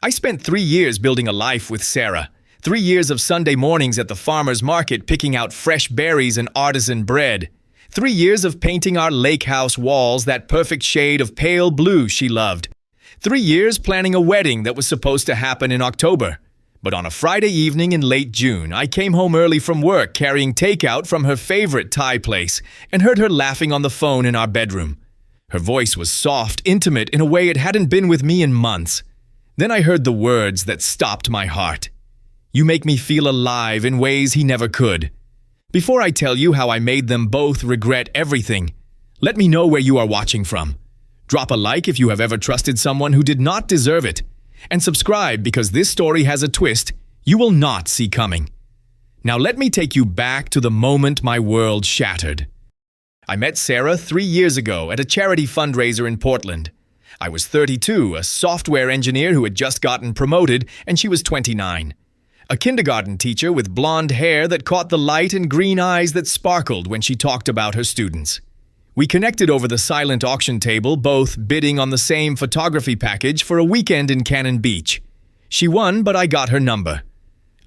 I spent 3 years building a life with Sarah. 3 years of Sunday mornings at the farmer's market picking out fresh berries and artisan bread. 3 years of painting our lake house walls that perfect shade of pale blue she loved. 3 years planning a wedding that was supposed to happen in October. But on a Friday evening in late June, I came home early from work carrying takeout from her favorite Thai place and heard her laughing on the phone in our bedroom. Her voice was soft, intimate in a way it hadn't been with me in months. Then I heard the words that stopped my heart. "You make me feel alive in ways he never could." Before I tell you how I made them both regret everything, let me know where you are watching from. Drop a like if you have ever trusted someone who did not deserve it. And subscribe because this story has a twist you will not see coming. Now let me take you back to the moment my world shattered. I met Sarah 3 years ago at a charity fundraiser in Portland. I was 32, a software engineer who had just gotten promoted, and she was 29. A kindergarten teacher with blonde hair that caught the light and green eyes that sparkled when she talked about her students. We connected over the silent auction table, both bidding on the same photography package for a weekend in Cannon Beach. She won, but I got her number.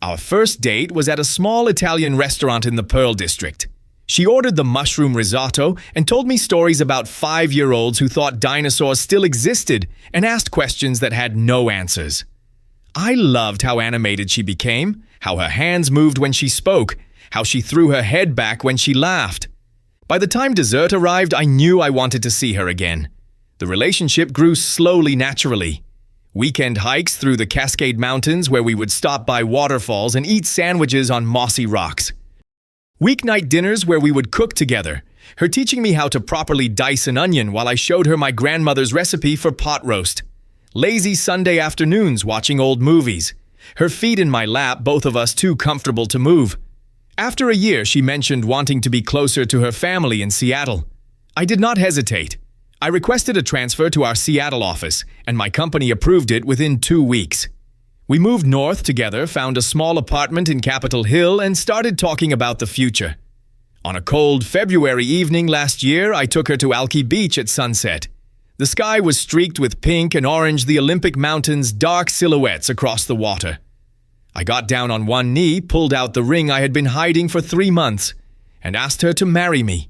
Our first date was at a small Italian restaurant in the Pearl District. She ordered the mushroom risotto and told me stories about 5-year-olds who thought dinosaurs still existed and asked questions that had no answers. I loved how animated she became, how her hands moved when she spoke, how she threw her head back when she laughed. By the time dessert arrived, I knew I wanted to see her again. The relationship grew slowly, naturally. Weekend hikes through the Cascade Mountains where we would stop by waterfalls and eat sandwiches on mossy rocks. Weeknight dinners where we would cook together, her teaching me how to properly dice an onion while I showed her my grandmother's recipe for pot roast. Lazy Sunday afternoons watching old movies. Her feet in my lap, both of us too comfortable to move. After a year, she mentioned wanting to be closer to her family in Seattle. I did not hesitate. I requested a transfer to our Seattle office, and my company approved it within 2 weeks. We moved north together, found a small apartment in Capitol Hill, and started talking about the future. On a cold February evening last year, I took her to Alki Beach at sunset. The sky was streaked with pink and orange, the Olympic Mountains' dark silhouettes across the water. I got down on one knee, pulled out the ring I had been hiding for 3 months, and asked her to marry me.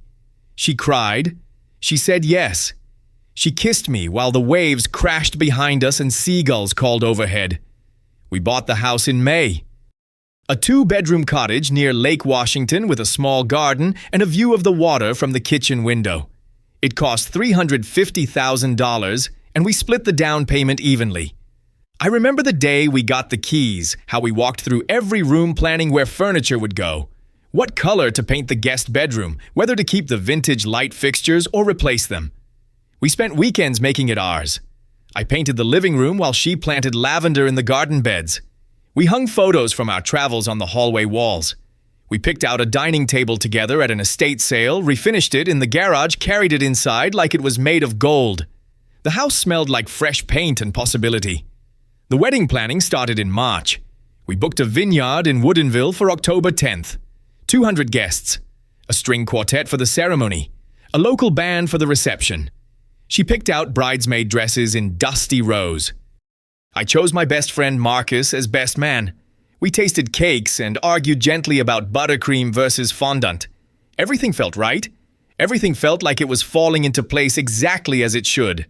She cried. She said yes. She kissed me while the waves crashed behind us and seagulls called overhead. We bought the house in May. A 2-bedroom cottage near Lake Washington with a small garden and a view of the water from the kitchen window. It cost $350,000, and we split the down payment evenly. I remember the day we got the keys, how we walked through every room planning where furniture would go, what color to paint the guest bedroom, whether to keep the vintage light fixtures or replace them. We spent weekends making it ours. I painted the living room while she planted lavender in the garden beds. We hung photos from our travels on the hallway walls. We picked out a dining table together at an estate sale, refinished it in the garage, carried it inside like it was made of gold. The house smelled like fresh paint and possibility. The wedding planning started in March. We booked a vineyard in Woodinville for October 10th. 200 guests. A string quartet for the ceremony. A local band for the reception. She picked out bridesmaid dresses in dusty rose. I chose my best friend Marcus as best man. We tasted cakes and argued gently about buttercream versus fondant. Everything felt right. Everything felt like it was falling into place exactly as it should.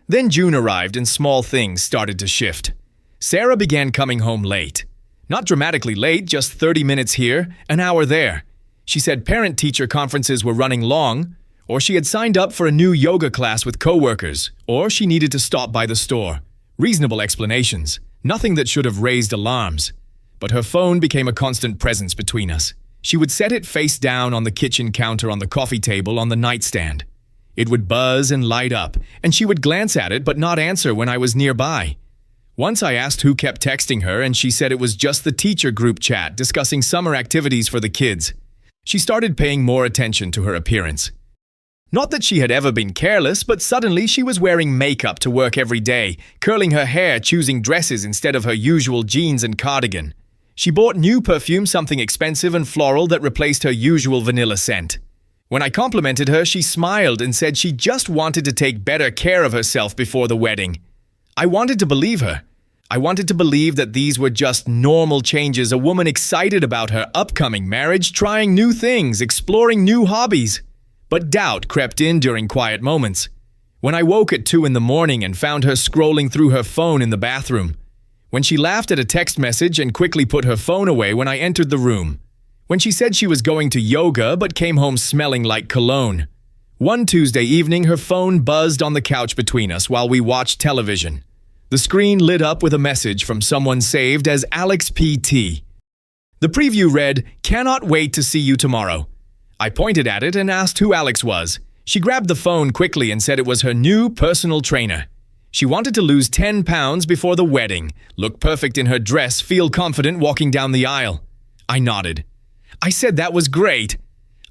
Then June arrived and small things started to shift. Sarah began coming home late. Not dramatically late, just 30 minutes here, an hour there. She said parent-teacher conferences were running long, or she had signed up for a new yoga class with coworkers, or she needed to stop by the store. Reasonable explanations, nothing that should have raised alarms. But her phone became a constant presence between us. She would set it face down on the kitchen counter on the coffee table on the nightstand. It would buzz and light up, and she would glance at it but not answer when I was nearby. Once I asked who kept texting her, and she said it was just the teacher group chat discussing summer activities for the kids. She started paying more attention to her appearance. Not that she had ever been careless, but suddenly she was wearing makeup to work every day, curling her hair, choosing dresses instead of her usual jeans and cardigan. She bought new perfume, something expensive and floral that replaced her usual vanilla scent. When I complimented her, she smiled and said she just wanted to take better care of herself before the wedding. I wanted to believe her. I wanted to believe that these were just normal changes, a woman excited about her upcoming marriage, trying new things, exploring new hobbies. But doubt crept in during quiet moments. When I woke at 2 in the morning and found her scrolling through her phone in the bathroom. When she laughed at a text message and quickly put her phone away when I entered the room. When she said she was going to yoga but came home smelling like cologne. One Tuesday evening, her phone buzzed on the couch between us while we watched television. The screen lit up with a message from someone saved as Alex PT. The preview read, "Cannot wait to see you tomorrow." I pointed at it and asked who Alex was. She grabbed the phone quickly and said it was her new personal trainer. She wanted to lose 10 pounds before the wedding, look perfect in her dress, feel confident walking down the aisle. I nodded. I said that was great.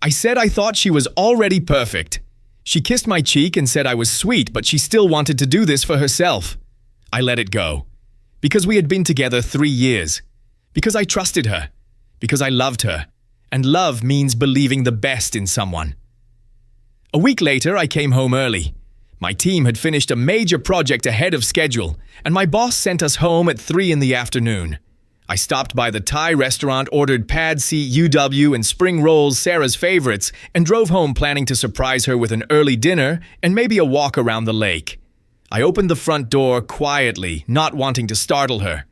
I said I thought she was already perfect. She kissed my cheek and said I was sweet, but she still wanted to do this for herself. I let it go. Because we had been together 3 years. Because I trusted her. Because I loved her. And love means believing the best in someone. A week later, I came home early. My team had finished a major project ahead of schedule, and my boss sent us home at 3 in the afternoon. I stopped by the Thai restaurant, ordered pad see ew and spring rolls, Sarah's favorites, and drove home planning to surprise her with an early dinner and maybe a walk around the lake. I opened the front door quietly, not wanting to startle her.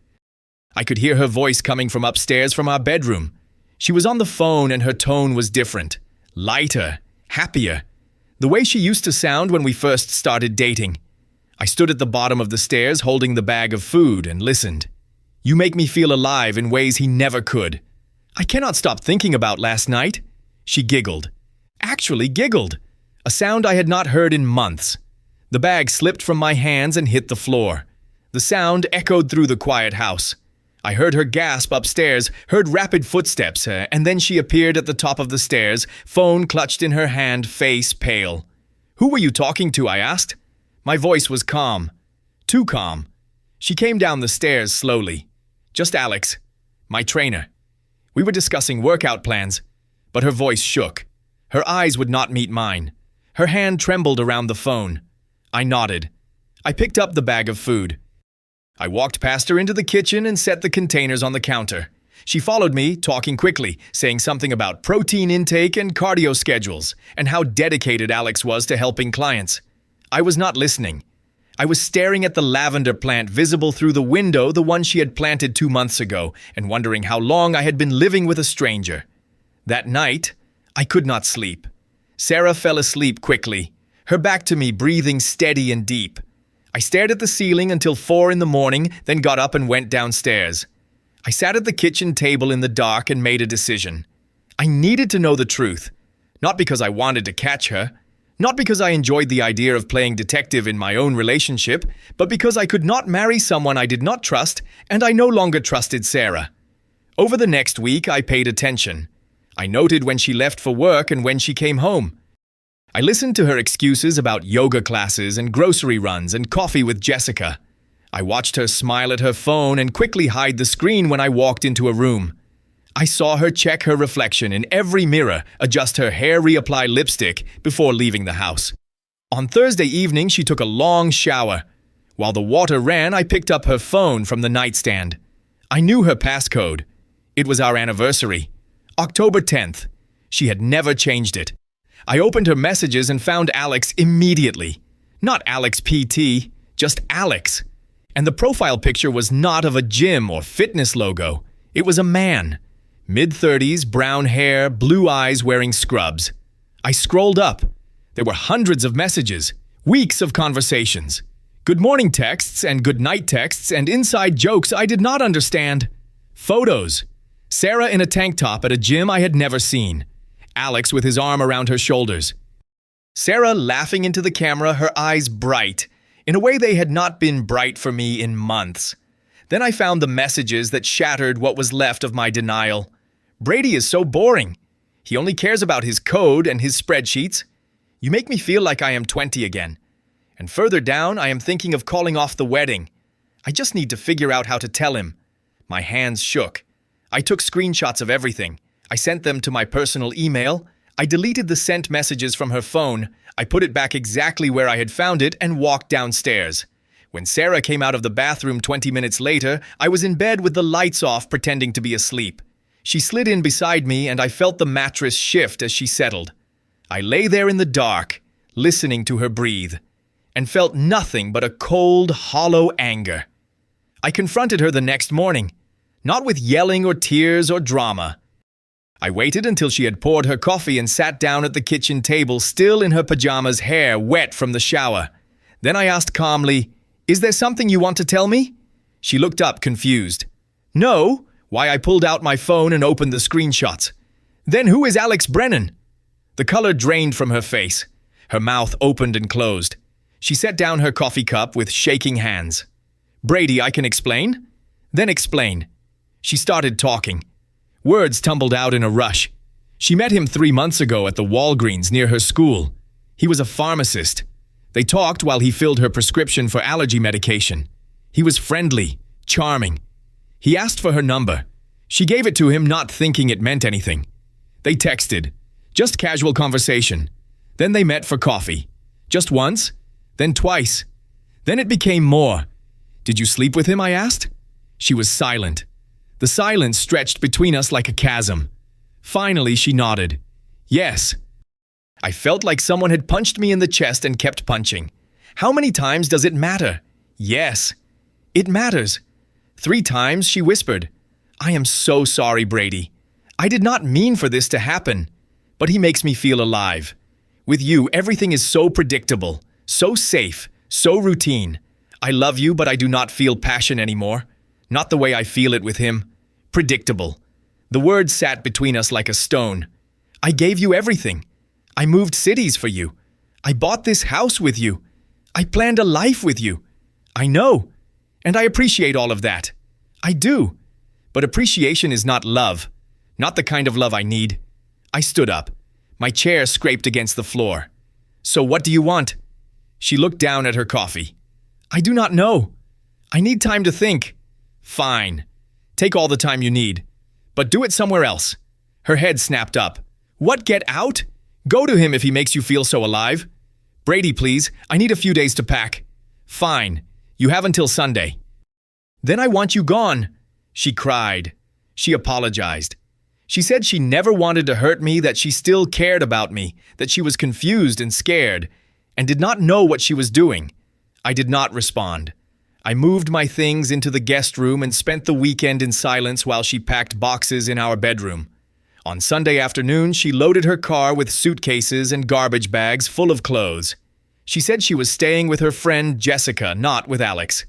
I could hear her voice coming from upstairs from our bedroom. She was on the phone and her tone was different, lighter, happier, the way she used to sound when we first started dating. I stood at the bottom of the stairs holding the bag of food and listened. "You make me feel alive in ways he never could. I cannot stop thinking about last night." She giggled. Actually giggled. A sound I had not heard in months. The bag slipped from my hands and hit the floor. The sound echoed through the quiet house. I heard her gasp upstairs, heard rapid footsteps, and then she appeared at the top of the stairs, phone clutched in her hand, face pale. "Who were you talking to?" I asked. My voice was calm. Too calm. She came down the stairs slowly. "Just Alex, my trainer." We were discussing workout plans, but her voice shook. Her eyes would not meet mine. Her hand trembled around the phone. I nodded. I picked up the bag of food. I walked past her into the kitchen and set the containers on the counter. She followed me, talking quickly, saying something about protein intake and cardio schedules, and how dedicated Alex was to helping clients. I was not listening. I was staring at the lavender plant visible through the window, the one she had planted 2 months ago, and wondering how long I had been living with a stranger. That night, I could not sleep. Sarah fell asleep quickly, her back to me, breathing steady and deep. I stared at the ceiling until 4 in the morning, then got up and went downstairs. I sat at the kitchen table in the dark and made a decision. I needed to know the truth, not because I wanted to catch her, not because I enjoyed the idea of playing detective in my own relationship, but because I could not marry someone I did not trust, and I no longer trusted Sarah. Over the next week, I paid attention. I noted when she left for work and when she came home. I listened to her excuses about yoga classes and grocery runs and coffee with Jessica. I watched her smile at her phone and quickly hide the screen when I walked into a room. I saw her check her reflection in every mirror, adjust her hair, reapply lipstick before leaving the house. On Thursday evening, she took a long shower. While the water ran, I picked up her phone from the nightstand. I knew her passcode. It was our anniversary. October 10th. She had never changed it. I opened her messages and found Alex immediately. Not Alex PT, just Alex. And the profile picture was not of a gym or fitness logo. It was a man. Mid-30s, brown hair, blue eyes, wearing scrubs. I scrolled up. There were hundreds of messages, weeks of conversations. Good morning texts and good night texts and inside jokes I did not understand. Photos. Sarah in a tank top at a gym I had never seen. Alex with his arm around her shoulders. Sarah laughing into the camera, her eyes bright, in a way they had not been bright for me in months. Then I found the messages that shattered what was left of my denial. Brady is so boring. He only cares about his code and his spreadsheets. You make me feel like I am 20 again. And further down, I am thinking of calling off the wedding. I just need to figure out how to tell him. My hands shook. I took screenshots of everything. I sent them to my personal email. I deleted the sent messages from her phone. I put it back exactly where I had found it and walked downstairs. When Sarah came out of the bathroom 20 minutes later, I was in bed with the lights off, pretending to be asleep. She slid in beside me, and I felt the mattress shift as she settled. I lay there in the dark, listening to her breathe, and felt nothing but a cold, hollow anger. I confronted her the next morning, not with yelling or tears or drama. I waited until she had poured her coffee and sat down at the kitchen table, still in her pajamas, hair wet from the shower. Then I asked calmly, "Is there something you want to tell me?" She looked up, confused. "No." Why, I pulled out my phone and opened the screenshots. "Then who is Alex Brennan?" The color drained from her face. Her mouth opened and closed. She set down her coffee cup with shaking hands. "Brady, I can explain?" "Then explain." She started talking. Words tumbled out in a rush. She met him 3 months ago at the Walgreens near her school. He was a pharmacist. They talked while he filled her prescription for allergy medication. He was friendly, charming. He asked for her number. She gave it to him, not thinking it meant anything. They texted. Just casual conversation. Then they met for coffee. Just once, then twice. Then it became more. "Did you sleep with him?" I asked. She was silent. The silence stretched between us like a chasm. Finally, she nodded. "Yes." I felt like someone had punched me in the chest and kept punching. How many times does it matter? Yes, it matters. 3 times she whispered, "I am so sorry, Brady. I did not mean for this to happen, but he makes me feel alive. With you, everything is so predictable, so safe, so routine. I love you, but I do not feel passion anymore. Not the way I feel it with him. Predictable." The words sat between us like a stone. "I gave you everything. I moved cities for you. I bought this house with you. I planned a life with you. I know. And I appreciate all of that. I do. But appreciation is not love. Not the kind of love I need." I stood up. My chair scraped against the floor. "So what do you want?" She looked down at her coffee. "I do not know. I need time to think." "Fine. Take all the time you need. But do it somewhere else." Her head snapped up. "What, get out? Go to him if he makes you feel so alive." "Brady, please. I need a few days to pack." "Fine. You have until Sunday." "Then I want you gone." She cried. She apologized. She said she never wanted to hurt me, that she still cared about me, that she was confused and scared, and did not know what she was doing. I did not respond. I moved my things into the guest room and spent the weekend in silence while she packed boxes in our bedroom. On Sunday afternoon, she loaded her car with suitcases and garbage bags full of clothes. She said she was staying with her friend Jessica, not with Alex.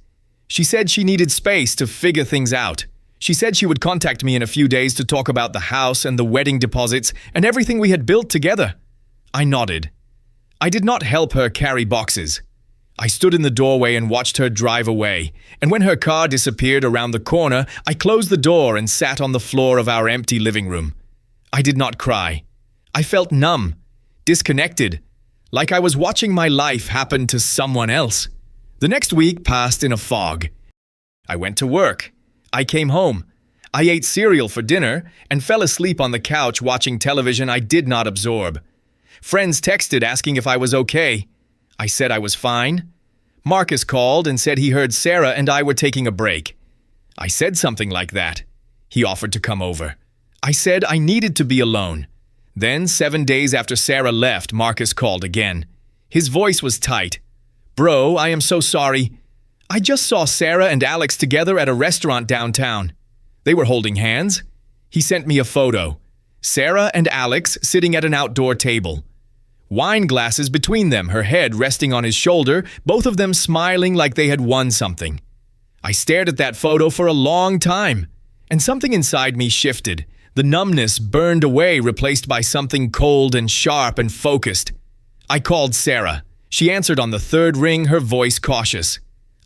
She said she needed space to figure things out. She said she would contact me in a few days to talk about the house and the wedding deposits and everything we had built together. I nodded. I did not help her carry boxes. I stood in the doorway and watched her drive away, and when her car disappeared around the corner, I closed the door and sat on the floor of our empty living room. I did not cry. I felt numb, disconnected, like I was watching my life happen to someone else. The next week passed in a fog. I went to work. I came home. I ate cereal for dinner and fell asleep on the couch watching television I did not absorb. Friends texted asking if I was okay. I said I was fine. Marcus called and said he heard Sarah and I were taking a break. I said something like that. He offered to come over. I said I needed to be alone. Then, 7 days after Sarah left, Marcus called again. His voice was tight. "Bro, I am so sorry. I just saw Sarah and Alex together at a restaurant downtown. They were holding hands." He sent me a photo. Sarah and Alex sitting at an outdoor table. Wine glasses between them, her head resting on his shoulder, both of them smiling like they had won something. I stared at that photo for a long time, and something inside me shifted. The numbness burned away, replaced by something cold and sharp and focused. I called Sarah. She answered on the 3rd ring, her voice cautious.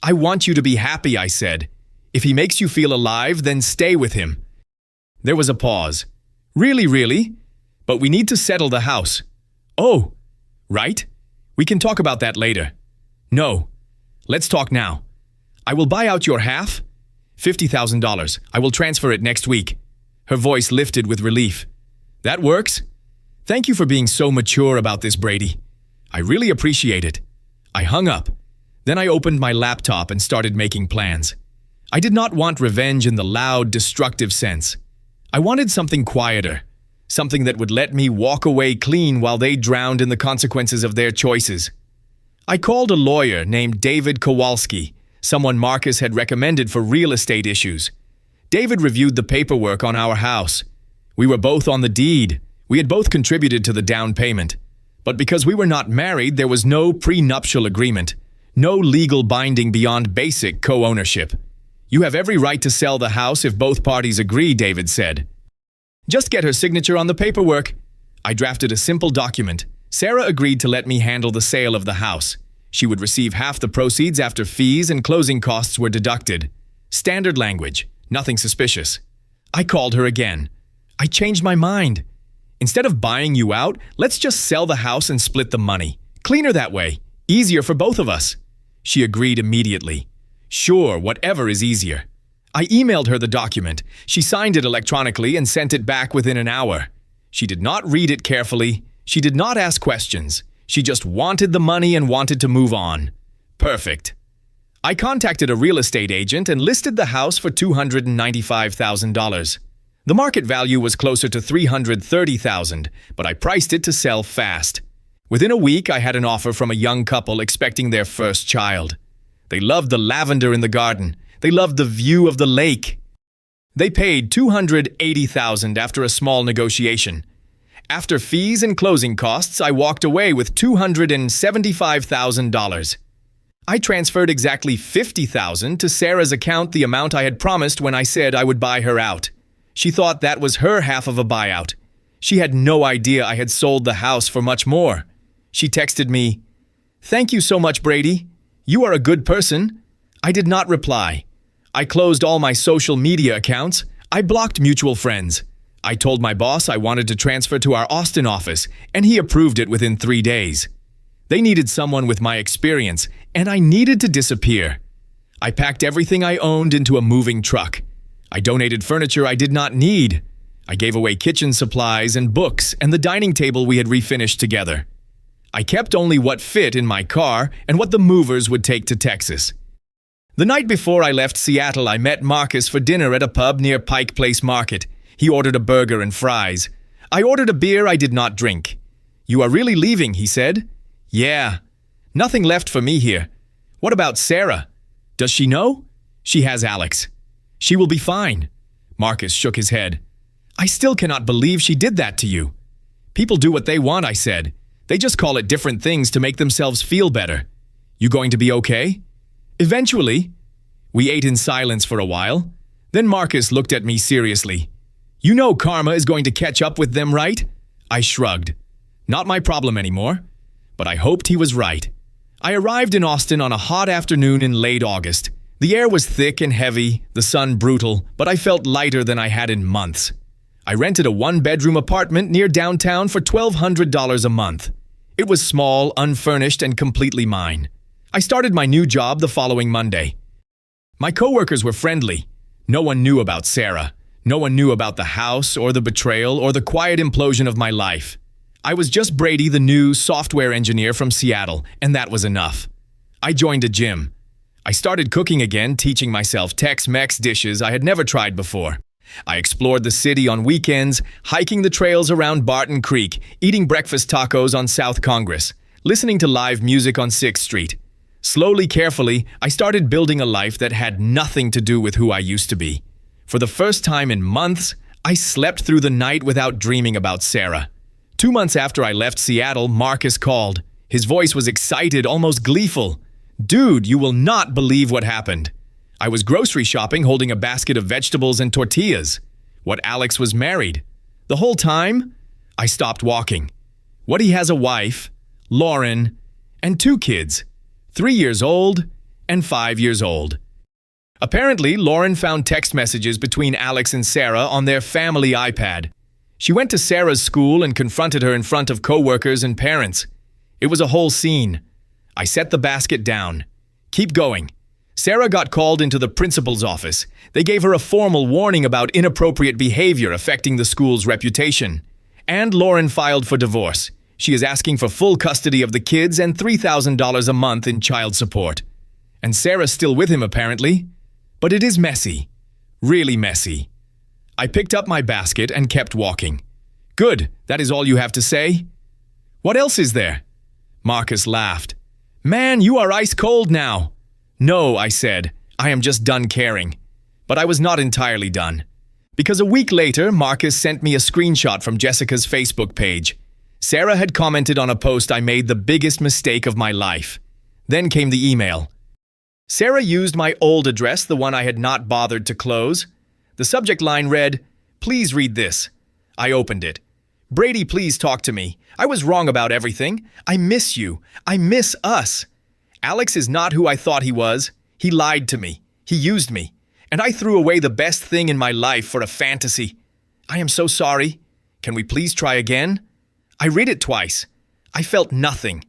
"I want you to be happy," I said. "If he makes you feel alive, then stay with him." There was a pause. Really? But we need to settle the house." "Oh, right? We can talk about that later." "No. Let's talk now. I will buy out your half. $50,000. I will transfer it next week." Her voice lifted with relief. "That works? Thank you for being so mature about this, Brady. I really appreciate it." I hung up. Then I opened my laptop and started making plans. I did not want revenge in the loud, destructive sense. I wanted something quieter, something that would let me walk away clean while they drowned in the consequences of their choices. I called a lawyer named David Kowalski, someone Marcus had recommended for real estate issues. David reviewed the paperwork on our house. We were both on the deed. We had both contributed to the down payment. But because we were not married, there was no prenuptial agreement, no legal binding beyond basic co-ownership. You have every right to sell the house if both parties agree, David said. Just get her signature on the paperwork. I drafted a simple document. Sarah agreed to let me handle the sale of the house. She would receive half the proceeds after fees and closing costs were deducted. Standard language, nothing suspicious. I called her again. I changed my mind. Instead of buying you out, let's just sell the house and split the money. Cleaner that way. Easier for both of us. She agreed immediately. Sure, whatever is easier. I emailed her the document. She signed it electronically and sent it back within an hour. She did not read it carefully. She did not ask questions. She just wanted the money and wanted to move on. Perfect. I contacted a real estate agent and listed the house for $295,000. The market value was closer to $330,000, but I priced it to sell fast. Within a week, I had an offer from a young couple expecting their first child. They loved the lavender in the garden. They loved the view of the lake. They paid $280,000 after a small negotiation. After fees and closing costs, I walked away with $275,000. I transferred exactly $50,000 to Sarah's account, the amount I had promised when I said I would buy her out. She thought that was her half of a buyout. She had no idea I had sold the house for much more. She texted me, "Thank you so much, Brady. You are a good person." I did not reply. I closed all my social media accounts. I blocked mutual friends. I told my boss I wanted to transfer to our Austin office, and he approved it within 3 days. They needed someone with my experience, and I needed to disappear. I packed everything I owned into a moving truck. I donated furniture I did not need. I gave away kitchen supplies and books and the dining table we had refinished together. I kept only what fit in my car and what the movers would take to Texas. The night before I left Seattle, I met Marcus for dinner at a pub near Pike Place Market. He ordered a burger and fries. I ordered a beer I did not drink. "You are really leaving," he said. "Yeah. Nothing left for me here. What about Sarah? Does she know? She has Alex. She will be fine." Marcus shook his head. "I still cannot believe she did that to you." "People do what they want," I said. "They just call it different things to make themselves feel better. You going to be okay?" "Eventually." We ate in silence for a while. Then Marcus looked at me seriously. "You know karma is going to catch up with them, right?" I shrugged. Not my problem anymore. But I hoped he was right. I arrived in Austin on a hot afternoon in late August. The air was thick and heavy, the sun brutal, but I felt lighter than I had in months. I rented a one-bedroom apartment near downtown for $1,200 a month. It was small, unfurnished, and completely mine. I started my new job the following Monday. My coworkers were friendly. No one knew about Sarah. No one knew about the house or the betrayal or the quiet implosion of my life. I was just Brady, the new software engineer from Seattle, and that was enough. I joined a gym. I started cooking again, teaching myself Tex-Mex dishes I had never tried before. I explored the city on weekends, hiking the trails around Barton Creek, eating breakfast tacos on South Congress, listening to live music on 6th Street. Slowly, carefully, I started building a life that had nothing to do with who I used to be. For the first time in months, I slept through the night without dreaming about Sarah. 2 months after I left Seattle, Marcus called. His voice was excited, almost gleeful. "Dude, you will not believe what happened." I was grocery shopping holding a basket of vegetables and tortillas. What, Alex was married? The whole time? I stopped walking. What, he has a wife, Lauren, and 2 kids, 3 years old and 5 years old. Apparently, Lauren found text messages between Alex and Sarah on their family iPad. She went to Sarah's school and confronted her in front of coworkers and parents. It was a whole scene. I set the basket down. "Keep going." Sarah got called into the principal's office. They gave her a formal warning about inappropriate behavior affecting the school's reputation. And Lauren filed for divorce. She is asking for full custody of the kids and $3,000 a month in child support. And Sarah's still with him apparently. But it is messy. Really messy. I picked up my basket and kept walking. Good, that is all you have to say? What else is there? Marcus laughed. Man, you are ice cold now. No, I said, I am just done caring. But I was not entirely done. Because a week later, Marcus sent me a screenshot from Jessica's Facebook page. Sarah had commented on a post I made the biggest mistake of my life. Then came the email. Sarah used my old address, the one I had not bothered to close. The subject line read, "Please read this." I opened it. "Brady, please talk to me. I was wrong about everything. I miss you. I miss us. Alex is not who I thought he was. He lied to me. He used me. And I threw away the best thing in my life for a fantasy. I am so sorry. Can we please try again?" I read it twice. I felt nothing.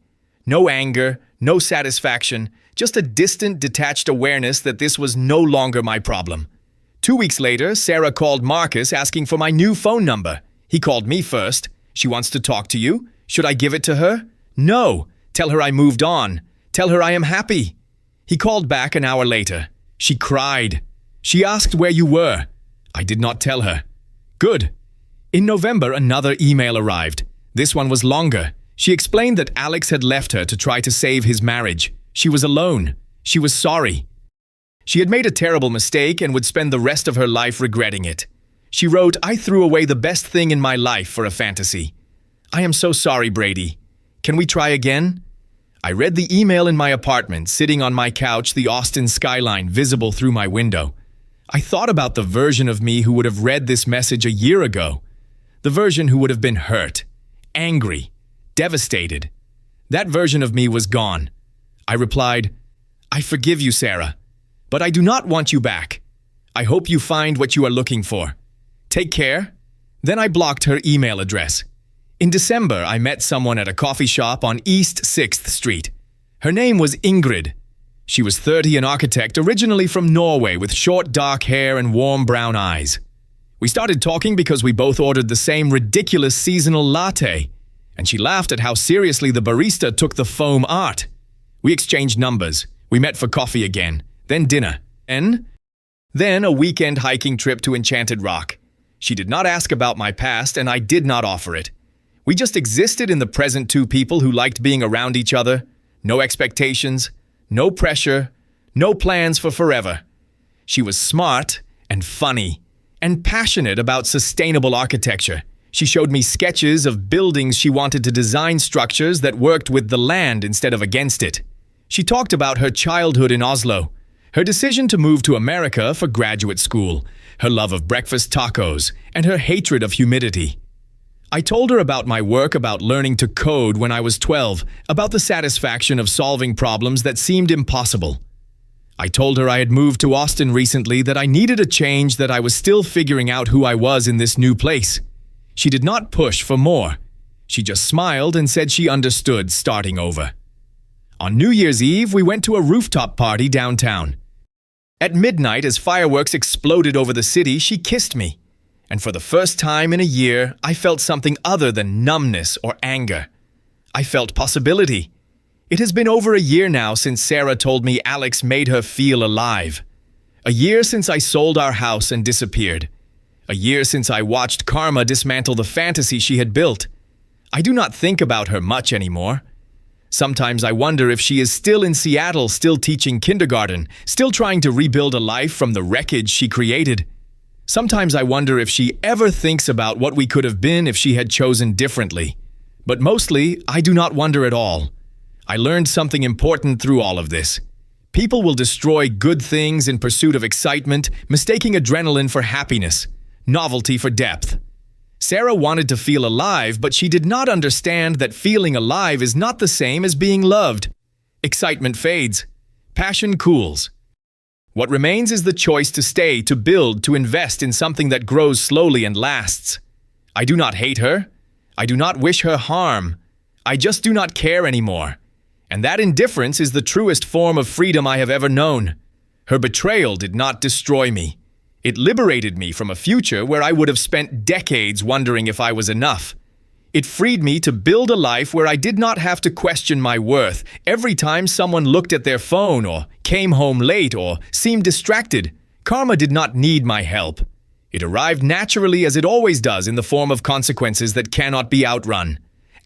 No anger, no satisfaction, just a distant, detached awareness that this was no longer my problem. 2 weeks later, Sarah called Marcus asking for my new phone number. He called me first. She wants to talk to you. Should I give it to her? No. Tell her I moved on. Tell her I am happy. He called back an hour later. She cried. She asked where you were. I did not tell her. Good. In November, another email arrived. This one was longer. She explained that Alex had left her to try to save his marriage. She was alone. She was sorry. She had made a terrible mistake and would spend the rest of her life regretting it. She wrote, "I threw away the best thing in my life for a fantasy. I am so sorry, Brady. Can we try again?" I read the email in my apartment, sitting on my couch, the Austin skyline visible through my window. I thought about the version of me who would have read this message a year ago. The version who would have been hurt, angry, devastated. That version of me was gone. I replied, "I forgive you, Sarah, but I do not want you back. I hope you find what you are looking for. Take care." Then I blocked her email address. In December, I met someone at a coffee shop on East 6th Street. Her name was Ingrid. She was 30, an architect, originally from Norway, with short dark hair and warm brown eyes. We started talking because we both ordered the same ridiculous seasonal latte, and she laughed at how seriously the barista took the foam art. We exchanged numbers. We met for coffee again, then dinner, then a weekend hiking trip to Enchanted Rock. She did not ask about my past, and I did not offer it. We just existed in the present, two people who liked being around each other. No expectations, no pressure, no plans for forever. She was smart and funny and passionate about sustainable architecture. She showed me sketches of buildings she wanted to design, structures that worked with the land instead of against it. She talked about her childhood in Oslo, her decision to move to America for graduate school, her love of breakfast tacos, and her hatred of humidity. I told her about my work, about learning to code when I was 12, about the satisfaction of solving problems that seemed impossible. I told her I had moved to Austin recently, that I needed a change, that I was still figuring out who I was in this new place. She did not push for more. She just smiled and said she understood starting over. On New Year's Eve, we went to a rooftop party downtown. At midnight, as fireworks exploded over the city, she kissed me. And for the first time in a year, I felt something other than numbness or anger. I felt possibility. It has been over a year now since Sarah told me Alex made her feel alive. A year since I sold our house and disappeared. A year since I watched karma dismantle the fantasy she had built. I do not think about her much anymore. Sometimes I wonder if she is still in Seattle, still teaching kindergarten, still trying to rebuild a life from the wreckage she created. Sometimes I wonder if she ever thinks about what we could have been if she had chosen differently. But mostly, I do not wonder at all. I learned something important through all of this. People will destroy good things in pursuit of excitement, mistaking adrenaline for happiness, novelty for depth. Sarah wanted to feel alive, but she did not understand that feeling alive is not the same as being loved. Excitement fades. Passion cools. What remains is the choice to stay, to build, to invest in something that grows slowly and lasts. I do not hate her. I do not wish her harm. I just do not care anymore. And that indifference is the truest form of freedom I have ever known. Her betrayal did not destroy me. It liberated me from a future where I would have spent decades wondering if I was enough. It freed me to build a life where I did not have to question my worth every time someone looked at their phone or came home late or seemed distracted. Karma did not need my help. It arrived naturally as it always does in the form of consequences that cannot be outrun.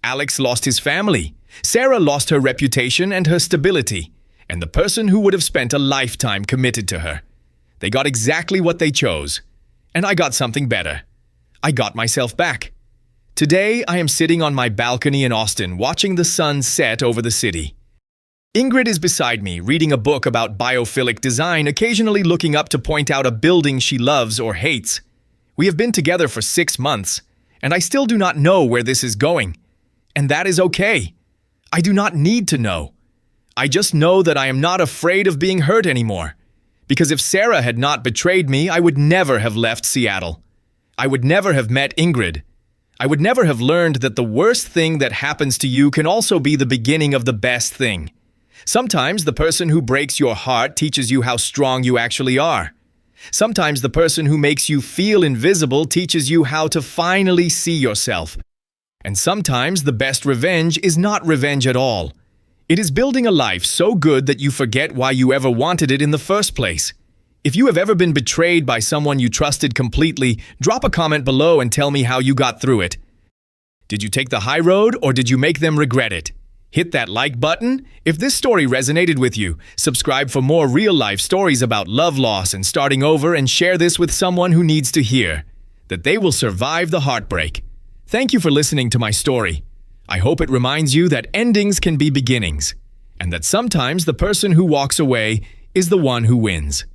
Alex lost his family. Sarah lost her reputation and her stability, and the person who would have spent a lifetime committed to her. They got exactly what they chose, and I got something better. I got myself back. Today, I am sitting on my balcony in Austin watching the sun set over the city. Ingrid is beside me, reading a book about biophilic design, occasionally looking up to point out a building she loves or hates. We have been together for 6 months, and I still do not know where this is going. And that is okay. I do not need to know. I just know that I am not afraid of being hurt anymore. Because if Sarah had not betrayed me, I would never have left Seattle. I would never have met Ingrid. I would never have learned that the worst thing that happens to you can also be the beginning of the best thing. Sometimes the person who breaks your heart teaches you how strong you actually are. Sometimes the person who makes you feel invisible teaches you how to finally see yourself. And sometimes the best revenge is not revenge at all. It is building a life so good that you forget why you ever wanted it in the first place. If you have ever been betrayed by someone you trusted completely, drop a comment below and tell me how you got through it. Did you take the high road or did you make them regret it? Hit that like button. If this story resonated with you, subscribe for more real-life stories about love loss and starting over, and share this with someone who needs to hear that they will survive the heartbreak. Thank you for listening to my story. I hope it reminds you that endings can be beginnings, and that sometimes the person who walks away is the one who wins.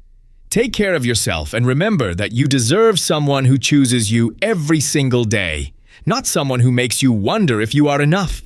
Take care of yourself and remember that you deserve someone who chooses you every single day, not someone who makes you wonder if you are enough.